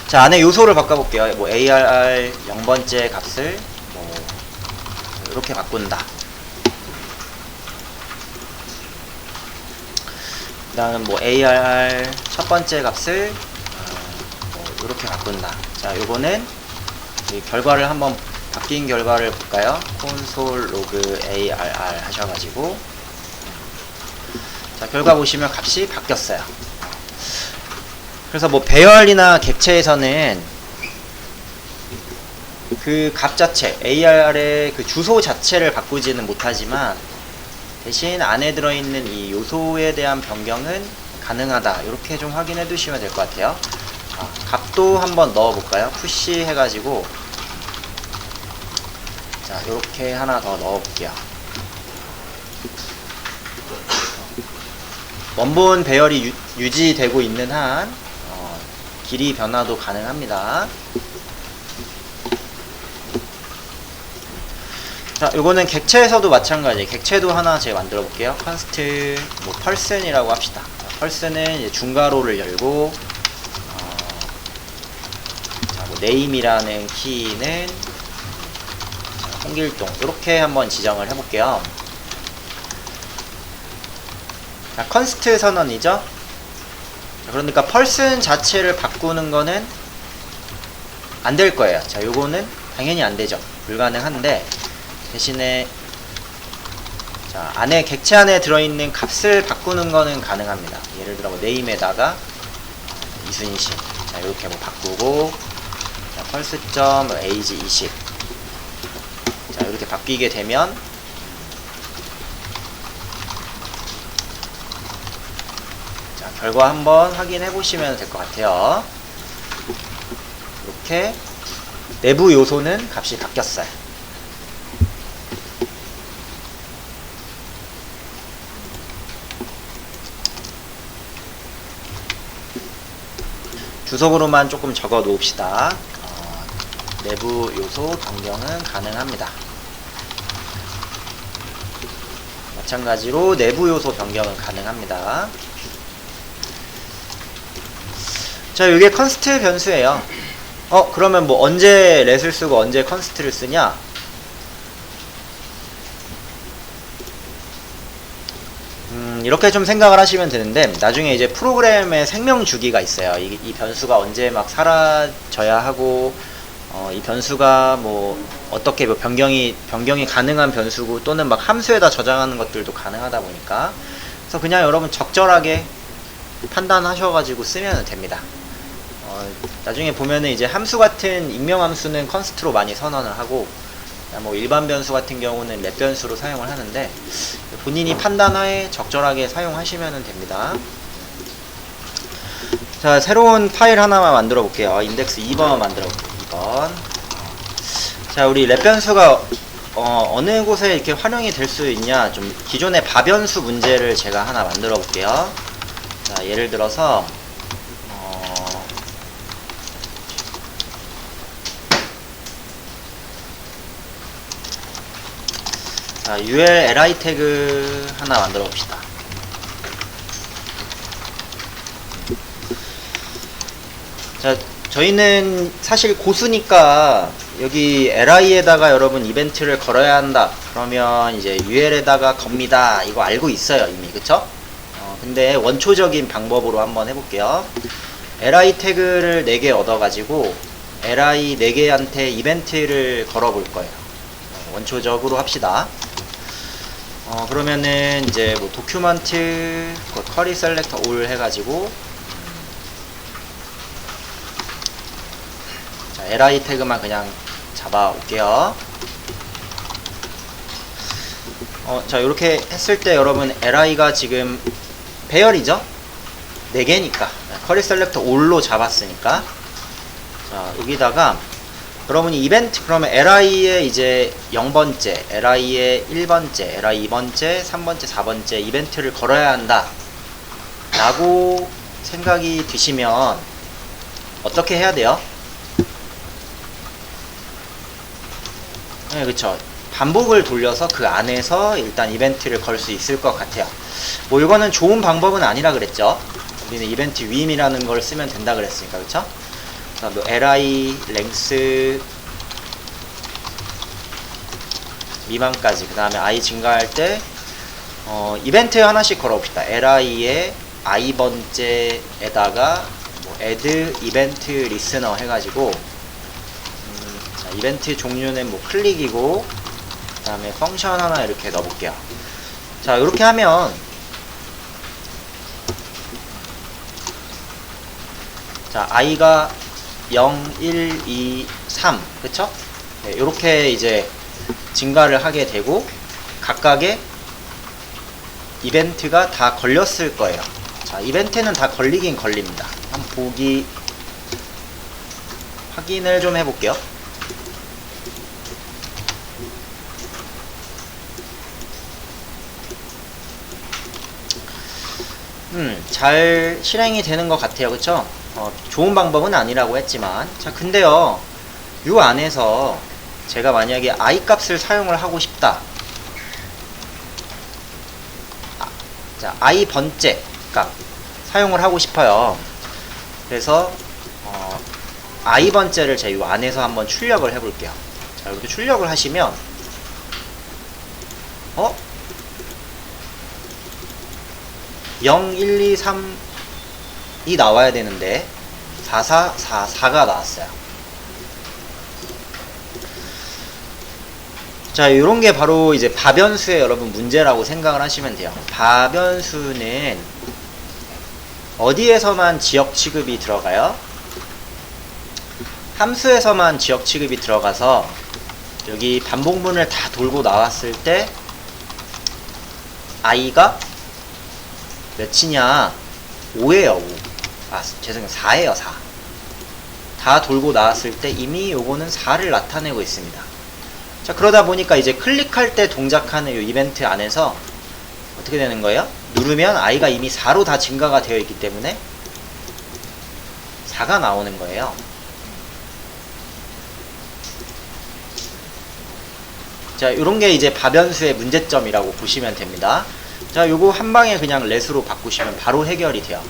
자, 안에 요소를 바꿔볼게요. 뭐 ARR 0번째 값을 뭐 이렇게 바꾼다. 그 다음 뭐 ARR 첫 번째 값을 뭐 이렇게 바꾼다. 자, 요거는 이 결과를 한번 바뀐 결과를 볼까요? 콘솔 로그 ARR 하셔가지고 자, 결과 보시면 값이 바뀌었어요. 그래서 뭐 배열이나 객체에서는 그 값 자체, ARR의 그 주소 자체를 바꾸지는 못하지만 대신 안에 들어있는 이 요소에 대한 변경은 가능하다. 이렇게 좀 확인해 두시면 될 것 같아요. 값도 한번 넣어 볼까요? 푸시 해가지고 자, 이렇게 하나 더 넣어 볼게요. 원본 배열이 유지되고 있는 한 길이 변화도 가능합니다. 자, 요거는 객체에서도 마찬가지. 객체도 하나 제가 만들어 볼게요. 컨스트 뭐 펄슨이라고 합시다. 펄슨은 이제 중괄호를 열고 자, 뭐 네임이라는 키는 홍길동 이렇게 한번 지정을 해볼게요. 자, 컨스트 선언이죠. 그러니까 펄슨 자체를 바꾸는 거는 안 될 거예요. 자, 요거는 당연히 안 되죠. 불가능한데 대신에 자, 안에 객체 안에 들어있는 값을 바꾸는 거는 가능합니다. 예를 들어 뭐 네임에다가 이순신 자, 이렇게 뭐 바꾸고 자, 펄스.age 20 자, 이렇게 바뀌게 되면 자, 결과 한번 확인해 보시면 될 것 같아요. 이렇게 내부 요소는 값이 바뀌었어요. 주석으로만 조금 적어 놓읍시다. 내부 요소 변경은 가능합니다. 마찬가지로 내부 요소 변경은 가능합니다. 자, 이게 컨스트 변수예요. 그러면 뭐 언제 렛을 쓰고 언제 컨스트를 쓰냐? 이렇게 좀 생각을 하시면 되는데 나중에 이제 프로그램의 생명 주기가 있어요. 이 변수가 언제 막 사라져야 하고 이 변수가 뭐 어떻게 뭐 변경이 가능한 변수고 또는 막 함수에다 저장하는 것들도 가능하다 보니까 그래서 그냥 여러분 적절하게 판단하셔가지고 쓰면 됩니다. 나중에 보면은 이제 함수 같은 익명 함수는 컨스트로 많이 선언을 하고 뭐 일반 변수 같은 경우는 렛 변수로 사용을 하는데 본인이 판단하에 적절하게 사용하시면 됩니다. 자, 새로운 파일 하나만 만들어 볼게요. 인덱스 2번 만들어 볼게요. 2번. 자, 우리 렛 변수가 어느 곳에 이렇게 활용이 될 수 있냐, 좀 기존의 바변수 문제를 제가 하나 만들어 볼게요. 자, 예를 들어서 자, ul li 태그 하나 만들어 봅시다. 자, 저희는 사실 고수니까 여기 li에다가 여러분 이벤트를 걸어야 한다. 그러면 이제 ul에다가 겁니다. 이거 알고 있어요, 이미. 그쵸? 근데 원초적인 방법으로 한번 해볼게요. li 태그를 4개 얻어가지고 li 4개한테 이벤트를 걸어볼 거예요. 원초적으로 합시다. 그러면은 이제 뭐 도큐먼트 쿼리 셀렉터 올 해가지고 자, li 태그만 그냥 잡아 올게요. 자, 이렇게 했을 때 여러분 li가 지금 배열이죠? 4개니까 쿼리 셀렉터 올로 잡았으니까 자, 여기다가 여러분이 이벤트 그러면 li의 이제 0번째, li의 1번째, li 2번째, 3번째, 4번째 이벤트를 걸어야 한다 라고 생각이 드시면 어떻게 해야 돼요? 네, 그쵸. 반복을 돌려서 그 안에서 일단 이벤트를 걸 수 있을 것 같아요. 뭐 이거는 좋은 방법은 아니라 그랬죠. 우리는 이벤트 위임이라는 걸 쓰면 된다 그랬으니까, 그쵸? 자, 뭐 li 랭스 미만까지, 그 다음에 i 증가할 때 이벤트 하나씩 걸어봅시다. li의 i번째에다가 뭐 add 이벤트 리스너 해가지고 자, 이벤트 종류는 뭐 클릭이고, 그 다음에 펑션 하나 이렇게 넣어볼게요. 자, 이렇게 하면 자, i가 0, 1, 2, 3 그쵸? 네, 이렇게 이제 증가를 하게 되고 각각의 이벤트가 다 걸렸을 거예요. 자, 이벤트는 다 걸리긴 걸립니다. 한번 확인을 좀 해볼게요. 잘 실행이 되는 것 같아요. 그쵸? 좋은 방법은 아니라고 했지만, 자, 근데요, 요 안에서 제가 만약에 i 값을 사용을 하고 싶다. 자, i 번째 값 사용을 하고 싶어요. 그래서 i 번째를 제가 요 안에서 한번 출력을 해볼게요. 자, 이렇게 출력을 하시면 0, 1, 2, 3이 나와야 되는데 4, 4, 4, 4가 나왔어요. 자, 요런 게 바로 이제 바변수의 여러분 문제라고 생각을 하시면 돼요. 바변수는 어디에서만 지역 취급이 들어가요? 함수에서만 지역 취급이 들어가서 여기 반복문을 다 돌고 나왔을 때 i가 몇이냐? 5예요. 5. 죄송해요. 4예요. 4. 다 돌고 나왔을 때 이미 요거는 4를 나타내고 있습니다. 자, 그러다 보니까 이제 클릭할 때 동작하는 요 이벤트 안에서 어떻게 되는 거예요? 누르면 i가 이미 4로 다 증가가 되어 있기 때문에 4가 나오는 거예요. 자, 요런 게 이제 바변수의 문제점이라고 보시면 됩니다. 자, 요거 한 방에 그냥 let으로 바꾸시면 바로 해결이 돼요.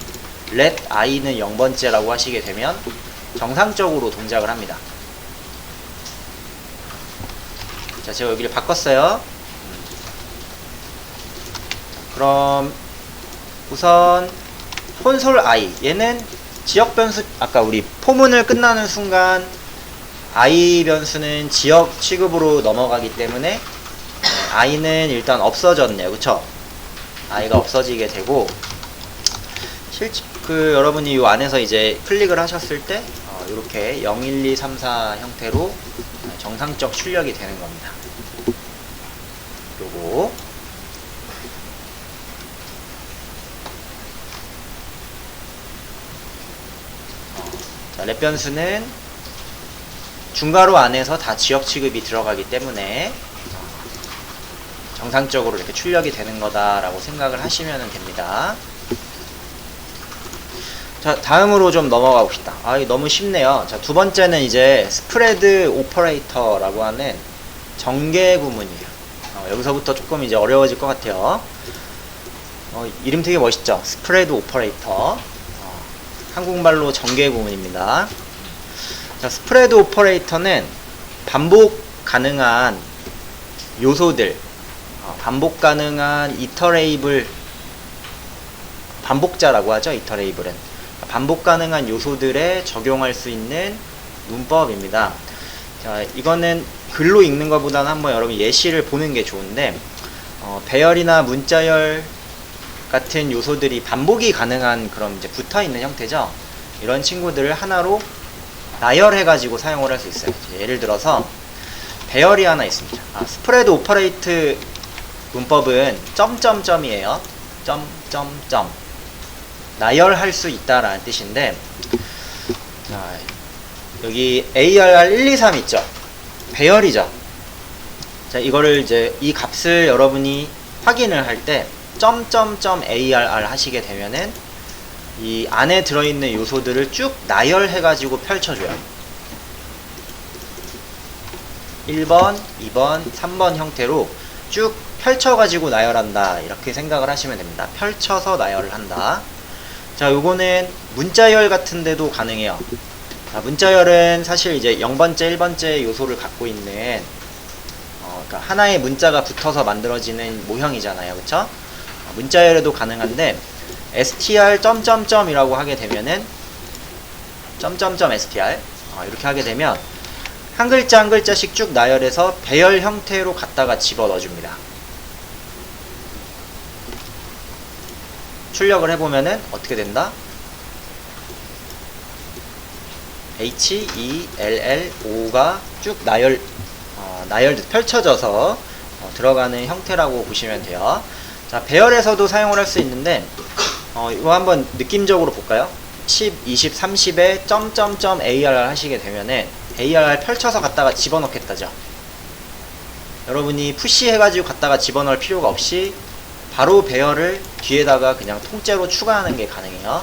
let i는 0번째라고 하시게 되면 정상적으로 동작을 합니다. 자, 제가 여기를 바꿨어요. 그럼 우선 콘솔 i, 얘는 지역 변수, 아까 우리 포문을 끝나는 순간 i 변수는 지역 취급으로 넘어가기 때문에 i는 일단 없어졌네요. 그쵸? i가 없어지게 되고, 여러분이 이 안에서 이제 클릭을 하셨을 때 이렇게 0, 1, 2, 3, 4 형태로 정상적 출력이 되는 겁니다. 요거 자, 렛 변수는 중괄호 안에서 다 지역 취급이 들어가기 때문에 정상적으로 이렇게 출력이 되는 거다라고 생각을 하시면 됩니다. 자, 다음으로 좀 넘어가 봅시다. 너무 쉽네요. 자, 두 번째는 이제 스프레드 오퍼레이터라고 하는 전개 구문이에요. 여기서부터 조금 이제 어려워질 것 같아요. 이름 되게 멋있죠? 스프레드 오퍼레이터. 한국말로 전개 구문입니다. 자, 스프레드 오퍼레이터는 반복 가능한 요소들, 반복 가능한 이터레이블, 반복자라고 하죠. 이터레이블은 반복 가능한 요소들에 적용할 수 있는 문법입니다. 자, 이거는 글로 읽는 것보다는 한번 여러분 예시를 보는 게 좋은데, 배열이나 문자열 같은 요소들이 반복이 가능한 그런 이제 붙어 있는 형태죠. 이런 친구들을 하나로 나열해 가지고 사용을 할 수 있어요. 예를 들어서 배열이 하나 있습니다. 스프레드 오퍼레이트 문법은 점점점이에요. 점점점 나열할 수 있다라는 뜻인데, 자, 여기 ARR 1, 2, 3 있죠? 배열이죠. 자, 이거를 이제 이 값을 여러분이 확인을 할 때 점점점 ARR 하시게 되면은 이 안에 들어있는 요소들을 쭉 나열해 가지고 펼쳐줘요. 1번, 2번, 3번 형태로 쭉 펼쳐가지고 나열한다, 이렇게 생각을 하시면 됩니다. 펼쳐서 나열을 한다. 자, 요거는 문자열 같은데도 가능해요. 자, 문자열은 사실 이제 0번째, 1번째 요소를 갖고 있는 그러니까 하나의 문자가 붙어서 만들어지는 모형이잖아요. 그쵸? 문자열에도 가능한데 str 점점점이라고 하게 되면은 점점점 str 이렇게 하게 되면 한 글자 한 글자씩 쭉 나열해서 배열 형태로 갖다가 집어넣어 줍니다. 출력을 해보면은 어떻게 된다? H, E, L, L, O가 쭉 나열 펼쳐져서 들어가는 형태라고 보시면 돼요. 자, 배열에서도 사용을 할 수 있는데 이거 한번 느낌적으로 볼까요? 10, 20, 30에 점점점 ARR 하시게 되면은 ARR 펼쳐서 갖다가 집어넣겠다죠. 여러분이 푸시 해가지고 갖다가 집어넣을 필요가 없이 바로 배열을 뒤에다가 그냥 통째로 추가하는 게 가능해요.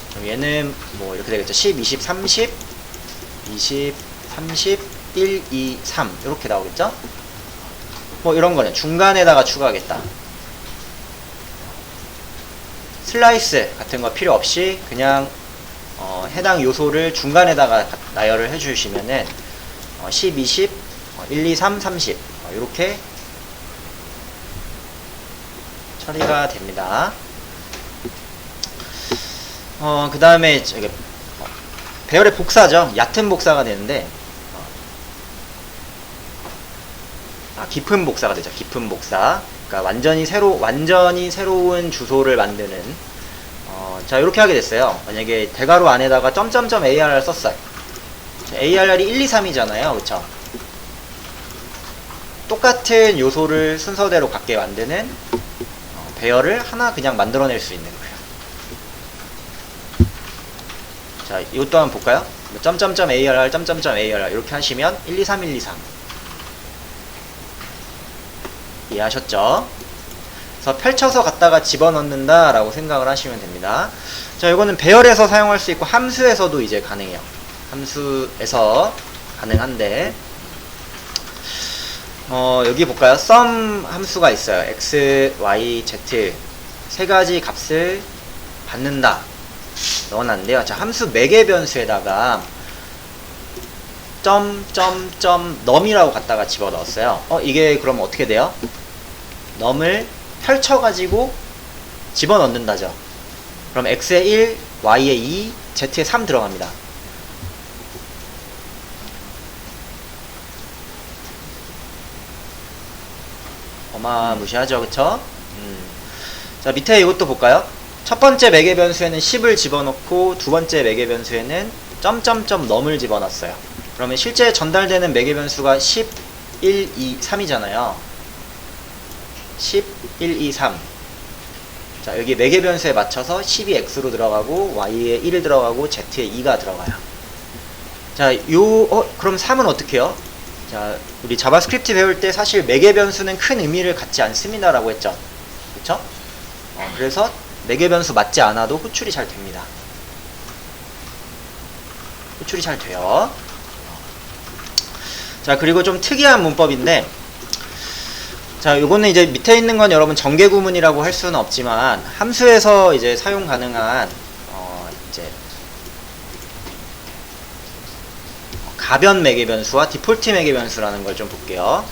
그럼 얘는 뭐 이렇게 되겠죠. 10, 20, 30, 20, 30, 1, 2, 3 이렇게 나오겠죠. 뭐 이런 거는 중간에다가 추가하겠다. 슬라이스 같은 거 필요 없이 그냥 해당 요소를 중간에다가 나열을 해주시면은 10, 20, 1, 2, 3, 30 이렇게 처리가 됩니다. 그 다음에 배열의 복사죠. 얕은 복사가 되는데 깊은 복사가 되죠. 깊은 복사. 그러니까 완전히 새로운 주소를 만드는 자, 이렇게 하게 됐어요. 만약에 대괄호 안에다가 점점점 ARR 썼어요. ARR이 1, 2, 3이잖아요. 그쵸? 똑같은 요소를 순서대로 갖게 만드는 배열을 하나 그냥 만들어낼 수 있는 거예요. 자, 이것도 한번 볼까요? 점점점 ARR, 점점점 ARR 이렇게 하시면 1, 2, 3, 1, 2, 3 이해하셨죠? 그래서 펼쳐서 갖다가 집어넣는다 라고 생각을 하시면 됩니다. 자, 이거는 배열에서 사용할 수 있고 함수에서도 이제 가능해요. 함수에서 가능한데 여기 볼까요? sum 함수가 있어요. x, y, z 세 가지 값을 받는다 넣어놨는데요. 자, 함수 매개 변수에다가 num이라고 갖다가 집어넣었어요. 이게 그럼 어떻게 돼요? num을 펼쳐가지고 집어넣는다죠. 그럼 x에 1, y에 2, z에 3 들어갑니다. 어마무시하죠, 그쵸? 자, 밑에 이것도 볼까요? 첫 번째 매개 변수에는 10을 집어넣고 두 번째 매개 변수에는 점점점 num을 집어넣었어요. 그러면 실제 전달되는 매개 변수가 10, 1, 2, 3이잖아요. 10, 1, 2, 3. 자, 여기 매개 변수에 맞춰서 10이 x로 들어가고 y에 1이 들어가고 z에 2가 들어가요. 자, 그럼 3은 어떻게 해요? 자, 우리 자바스크립트 배울 때 사실 매개 변수는 큰 의미를 갖지 않습니다라고 했죠. 그쵸? 그래서 매개 변수 맞지 않아도 호출이 잘 됩니다. 호출이 잘 돼요. 자, 그리고 좀 특이한 문법인데, 자, 요거는 이제 밑에 있는 건 여러분 정개구문이라고 할 수는 없지만 함수에서 이제 사용 가능한 이제 가변 매개 변수와 디폴트 매개 변수라는 걸 좀 볼게요.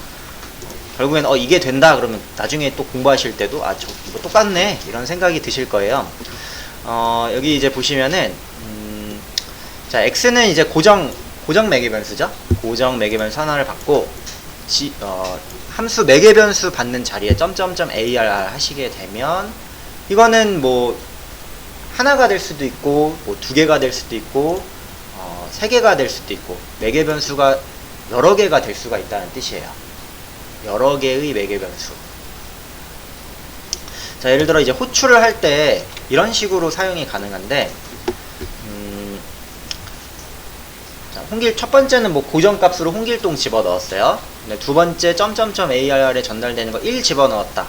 결국엔 이게 된다 그러면 나중에 또 공부하실 때도 이거 똑같네 이런 생각이 드실 거예요. 여기 이제 보시면은 자, x는 이제 고정 매개 변수죠. 고정 매개 변수 하나를 받고 함수 매개 변수 받는 자리에 점점점 ARR 하시게 되면 이거는 뭐 하나가 될 수도 있고 뭐 두 개가 될 수도 있고 세 개가 될 수도 있고 매개 변수가 여러 개가 될 수가 있다는 뜻이에요. 여러 개의 매개 변수. 자, 예를 들어 이제 호출을 할 때 이런 식으로 사용이 가능한데 자, 첫 번째는 뭐 고정값으로 홍길동 집어넣었어요. 근데 두 번째 점점점 ARR에 전달되는 거 1 집어넣었다.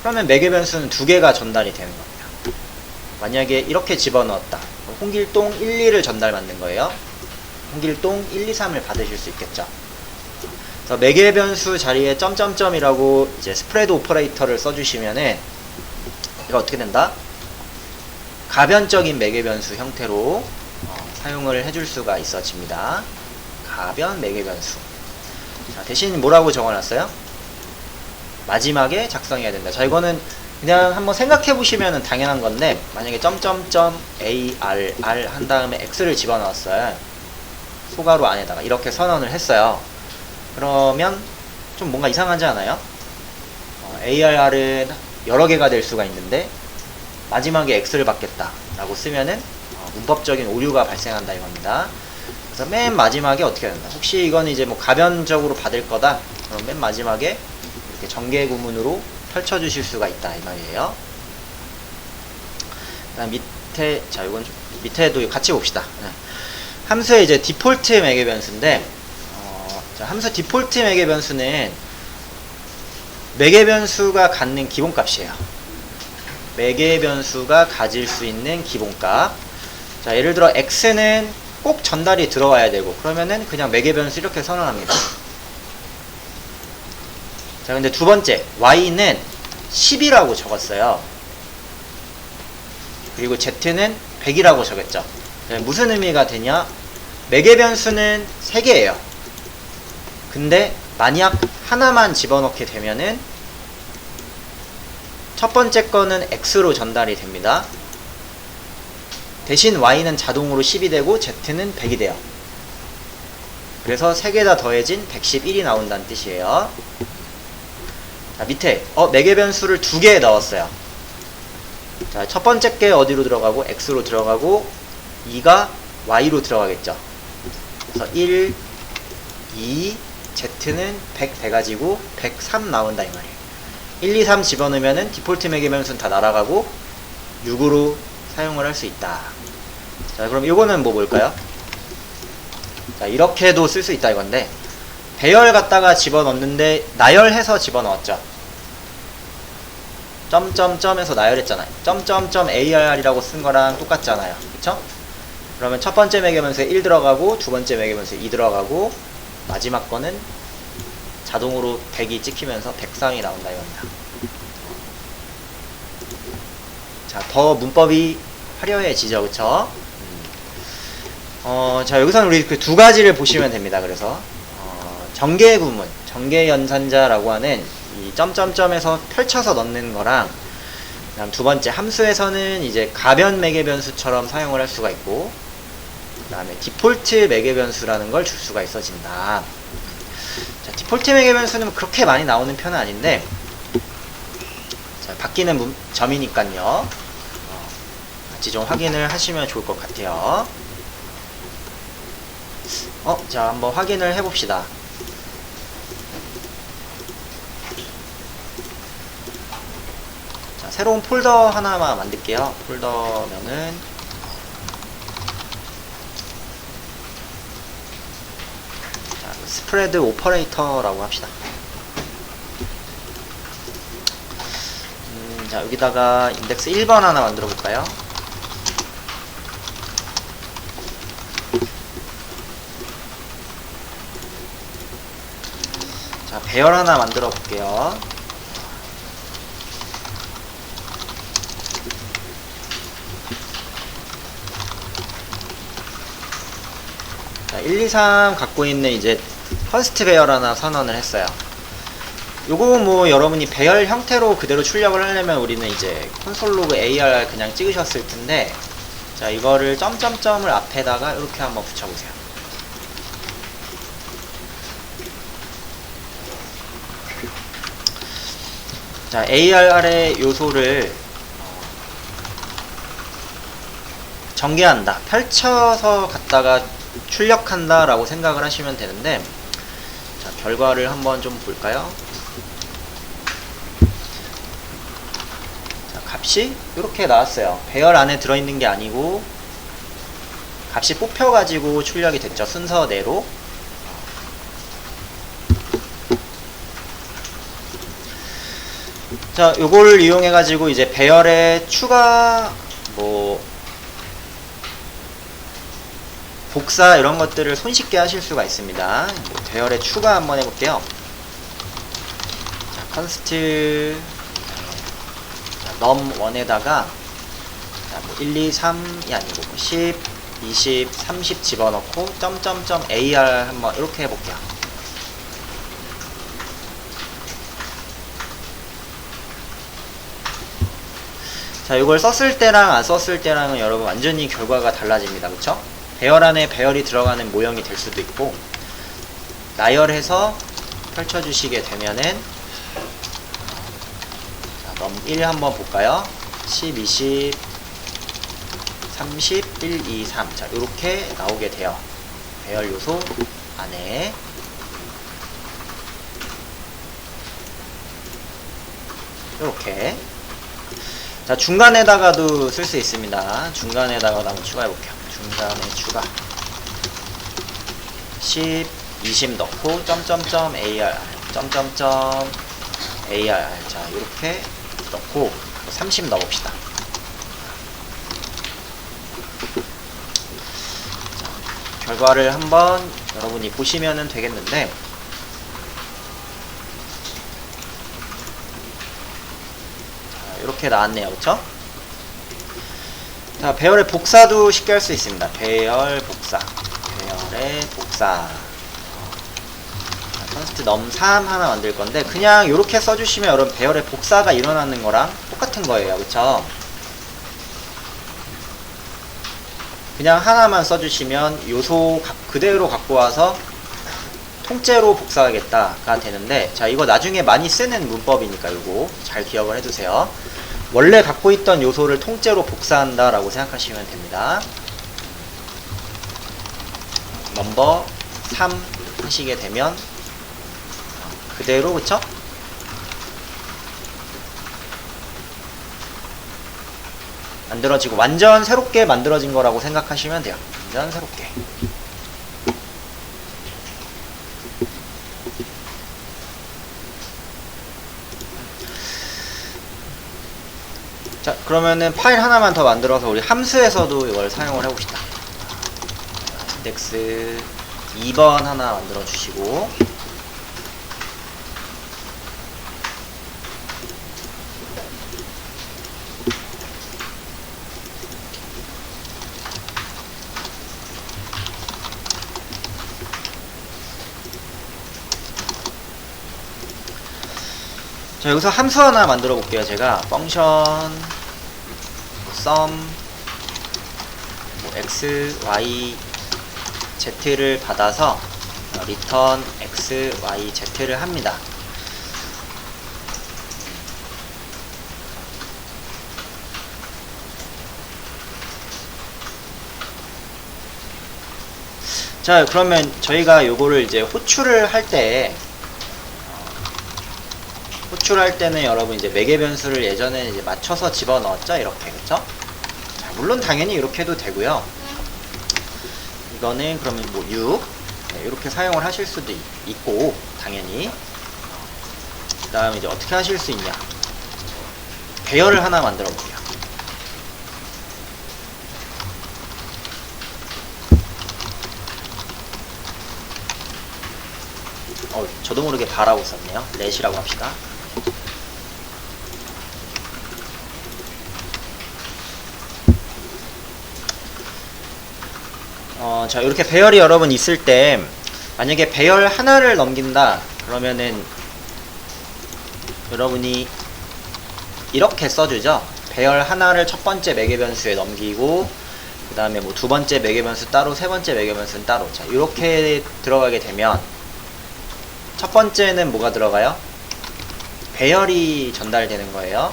그러면 매개 변수는 두 개가 전달이 되는 겁니다. 만약에 이렇게 집어넣었다. 홍길동 1, 2를 전달받는 거예요. 홍길동 1, 2, 3을 받으실 수 있겠죠. 그래서 매개 변수 자리에 점점점이라고 이제 스프레드 오퍼레이터를 써주시면은 이거 어떻게 된다? 가변적인 매개 변수 형태로 사용을 해줄 수가 있어집니다. 가변 매개 변수. 자, 대신 뭐라고 적어놨어요? 마지막에 작성해야 된다. 자, 이거는 그냥 한번 생각해 보시면 당연한 건데, 만약에 ARR 한 다음에 X를 집어넣었어요. 소가로 안에다가 이렇게 선언을 했어요. 그러면 좀 뭔가 이상하지 않아요? ARR은 여러 개가 될 수가 있는데 마지막에 X를 받겠다 라고 쓰면은 문법적인 오류가 발생한다 이겁니다. 그래서 맨 마지막에 어떻게 해야 된다. 혹시 이건 이제 뭐 가변적으로 받을 거다. 그럼 맨 마지막에 이렇게 전개 구문으로 펼쳐 주실 수가 있다 이 말이에요. 그다음 밑에, 자, 이건 좀 밑에도 같이 봅시다. 네. 함수의 이제 디폴트 매개 변수인데, 자, 함수 디폴트 매개 변수는 매개 변수가 갖는 기본값이에요. 매개 변수가 가질 수 있는 기본값. 자, 예를 들어 x는 꼭 전달이 들어와야 되고, 그러면은 그냥 매개 변수 이렇게 선언합니다. 자, 근데 두 번째 y는 10이라고 적었어요. 그리고 z는 100이라고 적었죠. 무슨 의미가 되냐? 매개 변수는 3개예요. 근데 만약 하나만 집어넣게 되면은 첫 번째 거는 x로 전달이 됩니다. 대신 y는 자동으로 10이 되고 z는 100이 돼요. 그래서 3개 다 더해진 111이 나온다는 뜻이에요. 자, 밑에 매개 변수를 2개 넣었어요. 자, 첫 번째 게 어디로 들어가고 x로 들어가고 2가 y로 들어가겠죠. 그래서 1, 2, z는 100 돼가지고 103 나온다 이 말이에요. 1, 2, 3 집어넣으면은 디폴트 매개 변수는 다 날아가고 6으로 사용을 할 수 있다. 자, 그럼 이거는 뭐 뭘까요? 자, 이렇게도 쓸 수 있다 이건데, 배열 갖다가 집어넣는데 나열해서 집어넣었죠. 점점점에서 나열했잖아요. 점점점 ARR이라고 쓴 거랑 똑같잖아요. 그쵸? 그러면 첫 번째 매개 변수에 1 들어가고 두 번째 매개 변수에 2 들어가고 마지막 거는 자동으로 100이 찍히면서 103이 나온다 이겁니다. 자, 더 문법이 화려해지죠, 그쵸? 자, 여기서는 우리 그 두 가지를 보시면 됩니다. 그래서 전개 구문, 전개 연산자라고 하는 이 점점점에서 펼쳐서 넣는 거랑, 그다음 두 번째 함수에서는 이제 가변 매개 변수처럼 사용을 할 수가 있고, 그다음에 디폴트 매개 변수라는 걸 줄 수가 있어진다. 자, 디폴트 매개 변수는 그렇게 많이 나오는 편은 아닌데, 자, 바뀌는 점이니까요. 같이 좀 확인을 하시면 좋을 것 같아요. 자, 한번 확인을 해봅시다. 자, 새로운 폴더 하나만 만들게요. 폴더면은 자, 스프레드 오퍼레이터라고 합시다. 자, 여기다가 인덱스 1번 하나 만들어 볼까요? 자, 배열 하나 만들어 볼게요. 자, 1, 2, 3 갖고 있는 이제 퍼스트 배열 하나 선언을 했어요. 요거 뭐 여러분이 배열 형태로 그대로 출력을 하려면 우리는 이제 콘솔 로그 AR 그냥 찍으셨을 텐데, 자, 이거를 점점점을 앞에다가 이렇게 한번 붙여보세요. 자, ARR의 요소를 전개한다, 펼쳐서 갖다가 출력한다 라고 생각을 하시면 되는데, 자, 결과를 한번 좀 볼까요? 자, 값이 이렇게 나왔어요. 배열 안에 들어있는 게 아니고 값이 뽑혀가지고 출력이 됐죠, 순서대로. 자, 요걸 이용해 가지고 이제 배열의 추가, 뭐 복사 이런 것들을 손쉽게 하실 수가 있습니다. 배열의 추가 한번 해볼게요. 자, 컨스트 num1에다가 뭐 1, 2, 3이 아니고 10, 20, 30 집어넣고 점점점 AR 한번 이렇게 해볼게요. 자, 이걸 썼을 때랑 안 썼을 때랑은 여러분 완전히 결과가 달라집니다. 그쵸? 배열 안에 배열이 들어가는 모형이 될 수도 있고, 나열해서 펼쳐주시게 되면은, 자, 넘 1 한번 볼까요? 10, 20, 30, 1, 2, 3. 자, 요렇게 나오게 돼요. 배열 요소 안에. 요렇게. 자, 중간에다가도 쓸 수 있습니다. 중간에다가도 한번 추가해볼게요. 중간에 추가. 10, 20 넣고, 점점점 AR, 점점점 AR. 자, 이렇게 넣고, 30 넣어봅시다. 자, 결과를 한번 여러분이 보시면 되겠는데, 이렇게 나왔네요. 그쵸? 자, 배열의 복사도 쉽게 할 수 있습니다. 배열 복사. 배열의 복사. 컨스트 넘3 하나 만들 건데, 그냥 이렇게 써주시면 여러분 배열의 복사가 일어나는 거랑 똑같은 거예요. 그쵸? 그냥 하나만 써주시면 요소 그대로 갖고 와서 통째로 복사하겠다가 되는데, 자, 이거 나중에 많이 쓰는 문법이니까 이거 잘 기억을 해두세요. 원래 갖고 있던 요소를 통째로 복사한다 라고 생각하시면 됩니다. 넘버 3 하시게 되면 그대로, 그쵸? 만들어지고 완전 새롭게 만들어진 거라고 생각하시면 돼요. 완전 새롭게. 자, 그러면은 파일 하나만 더 만들어서 우리 함수에서도 이걸 사용을 해봅시다. 인덱스 2번 하나 만들어 주시고, 자, 여기서 함수 하나 만들어 볼게요. 제가 펑션 sum x, y, z를 받아서 return x, y, z를 합니다. 자, 그러면 저희가 요거를 이제 호출을 할 때는 여러분 이제 매개 변수를 예전에 이제 맞춰서 집어넣었죠, 이렇게. 그쵸? 자, 물론 당연히 이렇게 해도 되고요. 이거는 그러면 뭐 6 이렇게 사용을 하실 수도 있고, 당연히. 그 다음에 이제 어떻게 하실 수 있냐, 배열을 하나 만들어 볼게요. 저도 모르게 바라고 썼네요. 렛이라고 합시다. 자, 이렇게 배열이 여러분 있을 때, 만약에 배열 하나를 넘긴다 그러면은 여러분이 이렇게 써주죠. 배열 하나를 첫 번째 매개 변수에 넘기고, 그 다음에 뭐 두 번째 매개 변수 따로, 세 번째 매개 변수는 따로. 자, 이렇게 들어가게 되면 첫 번째는 뭐가 들어가요? 배열이 전달되는 거예요.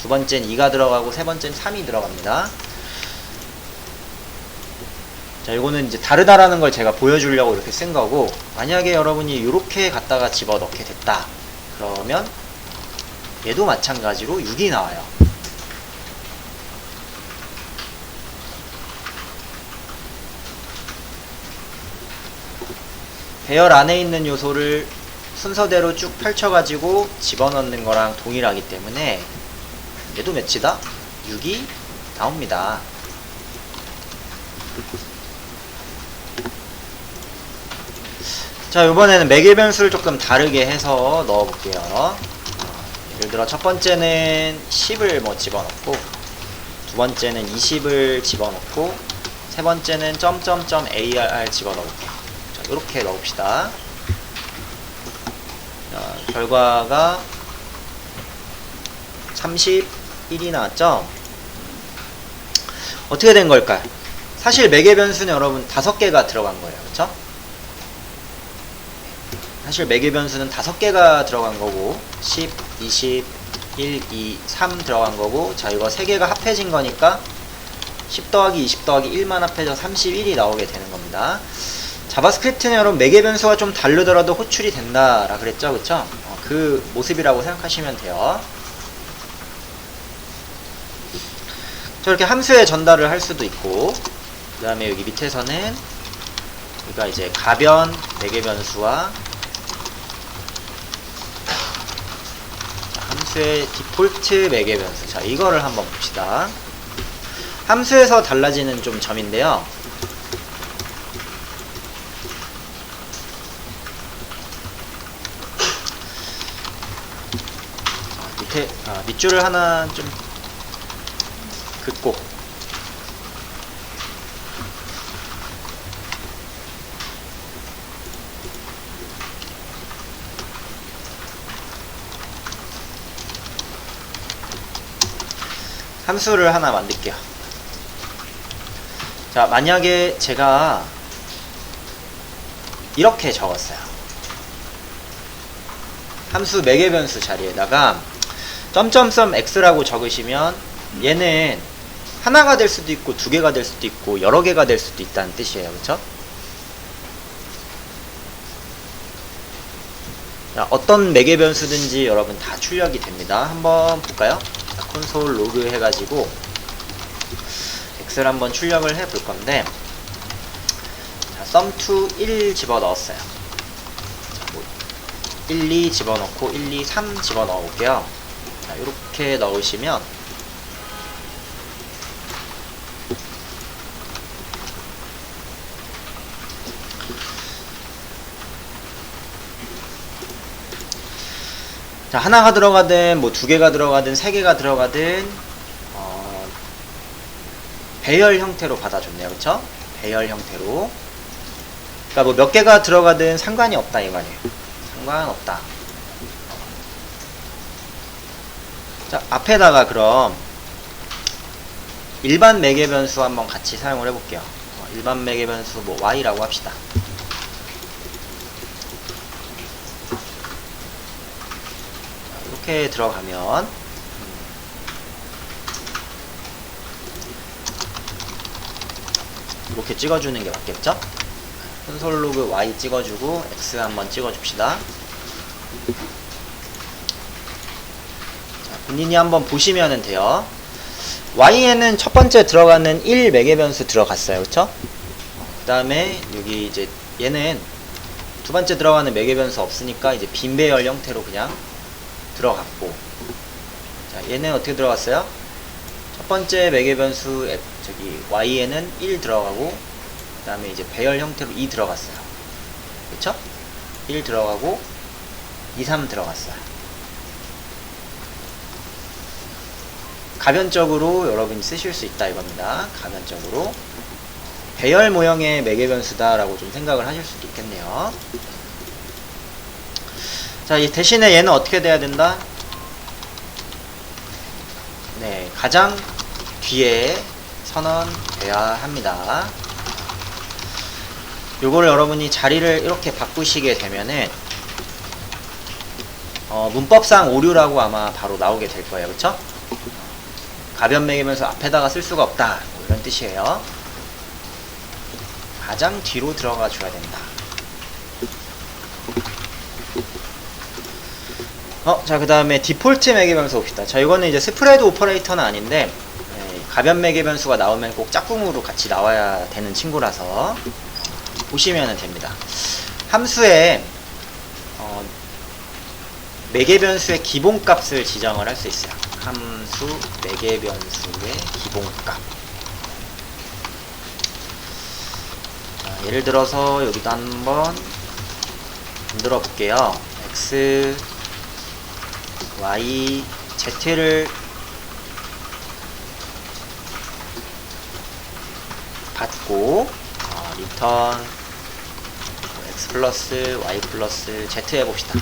두 번째는 2가 들어가고, 세 번째는 3이 들어갑니다. 자, 이거는 이제 다르다라는 걸 제가 보여주려고 이렇게 쓴 거고, 만약에 여러분이 이렇게 갖다가 집어넣게 됐다 그러면 얘도 마찬가지로 6이 나와요. 배열 안에 있는 요소를 순서대로 쭉 펼쳐가지고 집어넣는 거랑 동일하기 때문에 얘도 몇이다? 6이 나옵니다. 자, 이번에는 매개 변수를 조금 다르게 해서 넣어 볼게요. 예를 들어 첫 번째는 10을 뭐 집어넣고, 두 번째는 20을 집어넣고, 세 번째는 점점점 ARR 집어넣을게요. 자, 이렇게 넣읍시다. 자, 결과가 31이 나왔죠? 어떻게 된 걸까요? 사실 매개 변수는 여러분 5개가 들어간 거예요. 그쵸? 사실 매개 변수는 5개가 들어간 거고 10, 20, 1, 2, 3 들어간 거고, 자 이거 3개가 합해진 거니까 10 더하기 20 더하기 1만 합해져 31이 나오게 되는 겁니다. 자바스크립트는 여러분 매개 변수가 좀 다르더라도 호출이 된다라 그랬죠, 그쵸? 그 모습이라고 생각하시면 돼요. 저렇게 함수에 전달을 할 수도 있고, 그 다음에 여기 밑에서는 우리가 이제 가변 매개 변수와 함수의 디폴트 매개 변수, 자 이거를 한번 봅시다. 함수에서 달라지는 좀 점인데요. 밑에 밑줄을 하나 좀 긋고, 함수를 하나 만들게요. 자, 만약에 제가 이렇게 적었어요. 함수 매개 변수 자리에다가 점점점 x라고 적으시면 얘는 하나가 될 수도 있고 2개가 될 수도 있고 여러 개가 될 수도 있다는 뜻이에요. 그쵸? 자, 어떤 매개 변수든지 여러분 다 출력이 됩니다. 한번 볼까요? 자, 콘솔 로그 해가지고 x를 한번 출력을 해 볼 건데, 자, sum2 1 집어넣었어요. 자, 뭐 1, 2 집어넣고 1, 2, 3 집어넣어 볼게요. 자, 이렇게 넣으시면 자, 하나가 들어가든 뭐 2개가 들어가든 3개가 들어가든 배열 형태로 받아줬네요. 그쵸? 배열 형태로. 그러니까 뭐 몇 개가 들어가든 상관이 없다 이 말이에요. 상관없다. 자, 앞에다가 그럼 일반 매개 변수 한번 같이 사용을 해볼게요. 일반 매개 변수 뭐 y라고 합시다. 이렇게 들어가면 이렇게 찍어주는 게 맞겠죠? 콘솔 로그 y 찍어주고 x 한번 찍어줍시다. 자, 본인이 한번 보시면 돼요. y에는 첫 번째 들어가는 1 매개 변수 들어갔어요. 그쵸? 그 다음에 여기 이제 얘는 두 번째 들어가는 매개 변수 없으니까 이제 빈 배열 형태로 그냥 들어갔고, 자 얘는 어떻게 들어갔어요? 첫 번째 매개 변수 저기 y에는 1 들어가고, 그 다음에 이제 배열 형태로 2 들어갔어요. 그쵸? 1 들어가고 2, 3 들어갔어요. 가변적으로 여러분이 쓰실 수 있다 이겁니다. 가변적으로 배열 모형의 매개 변수다 라고 좀 생각을 하실 수도 있겠네요. 자, 이 대신에 얘는 어떻게 돼야 된다? 네, 가장 뒤에 선언돼야 합니다. 요거를 여러분이 자리를 이렇게 바꾸시게 되면은 문법상 오류라고 아마 바로 나오게 될 거예요. 그쵸? 가변 매개 변수 앞에다가 쓸 수가 없다, 뭐 이런 뜻이에요. 가장 뒤로 들어가 줘야 된다. 자, 그 다음에 디폴트 매개 변수 봅시다. 자, 이거는 이제 스프레드 오퍼레이터는 아닌데, 가변 매개 변수가 나오면 꼭 짝꿍으로 같이 나와야 되는 친구라서 보시면 됩니다. 함수에 매개 변수의 기본값을 지정을 할 수 있어요. 함수 매개 변수의 기본값. 자, 예를 들어서 여기도 한번 만들어 볼게요. x, y, z를 받고 리턴 x 플러스 y 플러스 z 해봅시다.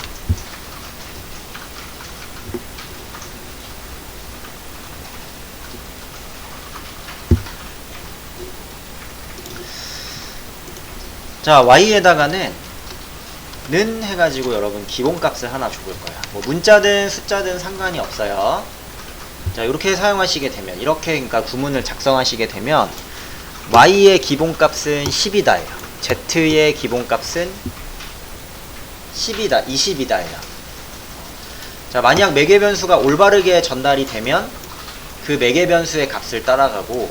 자, y에다가는 는 해가지고 여러분 기본값을 하나 줘볼 거야. 뭐 문자든 숫자든 상관이 없어요. 자, 이렇게 사용하시게 되면, 이렇게 그러니까 구문을 작성하시게 되면 y의 기본값은 10이다예요. z의 기본값은 10이다, 20이다예요. 자, 만약 매개 변수가 올바르게 전달이 되면 그 매개 변수의 값을 따라가고,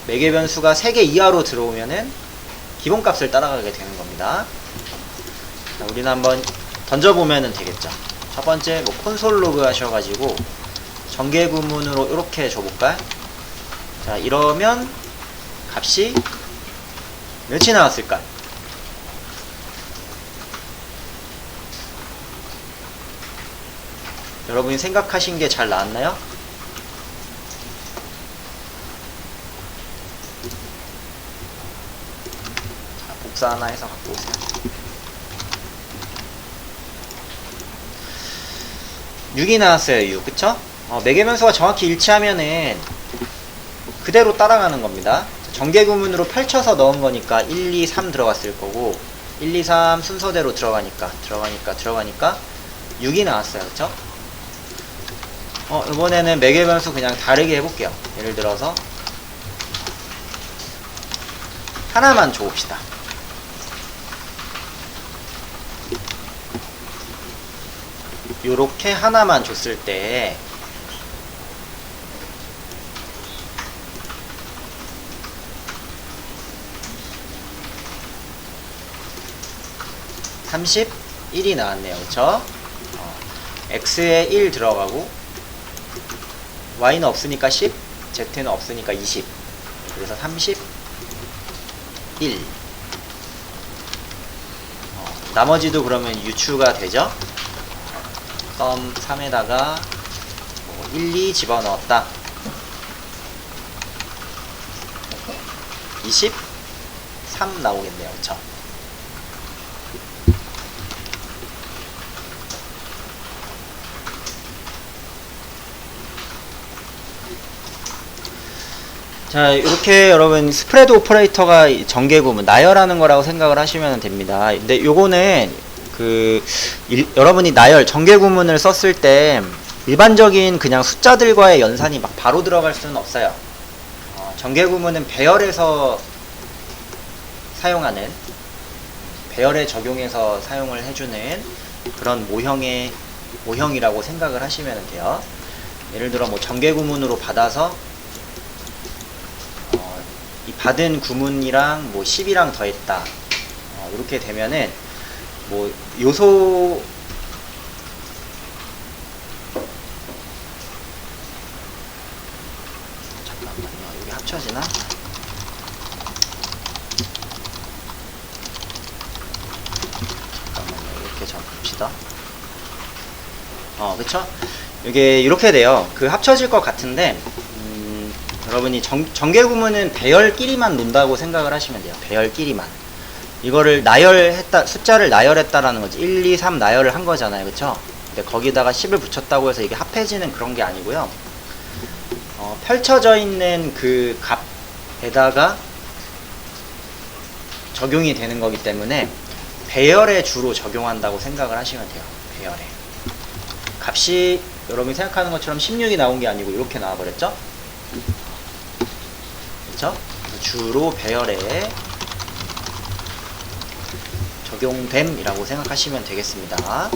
매개 변수가 3개 이하로 들어오면은 기본값을 따라가게 되는 겁니다. 자, 우리는 한번 던져보면 되겠죠. 첫 번째, 뭐 콘솔 로그 하셔가지고 전개 구문으로 이렇게 줘볼까요? 자, 이러면 값이 몇이 나왔을까? 여러분이 생각하신 게 잘 나왔나요? 자, 복사 하나 해서 갖고 오세요. 6이 나왔어요. 6. 그쵸? 매개 변수가 정확히 일치하면은 그대로 따라가는 겁니다. 전개 구문으로 펼쳐서 넣은 거니까 1, 2, 3 들어갔을 거고, 1, 2, 3 순서대로 들어가니까 6이 나왔어요. 그쵸? 이번에는 매개 변수 그냥 다르게 해볼게요. 예를 들어서 하나만 줘봅시다. 요렇게 하나만 줬을 때 (31이) 나왔네요. 그쵸? x에 1 들어가고 y는 없으니까 10, z는 없으니까 20. 그래서 31. 나머지도 그러면 유추가 되죠? 썸 3에다가 1, 2 집어넣었다. 23 나오겠네요. 그쵸? 자, 이렇게 여러분 스프레드 오퍼레이터가 전개 구문 나열하는 거라고 생각을 하시면 됩니다. 근데 요거는 여러분이 나열 전개 구문을 썼을 때 일반적인 그냥 숫자들과의 연산이 막 바로 들어갈 수는 없어요. 전개 구문은 배열에서 사용하는, 배열에 적용해서 사용을 해주는 그런 모형이라고 생각을 하시면 돼요. 예를 들어 뭐 전개 구문으로 받아서 이 받은 구문이랑 뭐 10이랑 더했다. 이렇게 되면은 뭐 요소 잠깐만요. 여기 합쳐지나? 잠깐만요. 이렇게 적읍시다. 그쵸? 이게 이렇게 돼요. 합쳐질 것 같은데 여러분이 전개 구문은 배열끼리만 논다고 생각을 하시면 돼요. 배열끼리만. 이거를 나열했다, 숫자를 나열했다라는 거지. 1, 2, 3 나열을 한 거잖아요. 그쵸? 근데 거기다가 10을 붙였다고 해서 이게 합해지는 그런 게 아니고요. 펼쳐져 있는 그 값에다가 적용이 되는 거기 때문에 배열에 주로 적용한다고 생각을 하시면 돼요. 배열에. 값이 여러분이 생각하는 것처럼 16이 나온 게 아니고 이렇게 나와버렸죠? 그쵸? 주로 배열에 적용됨이라고 생각하시면 되겠습니다.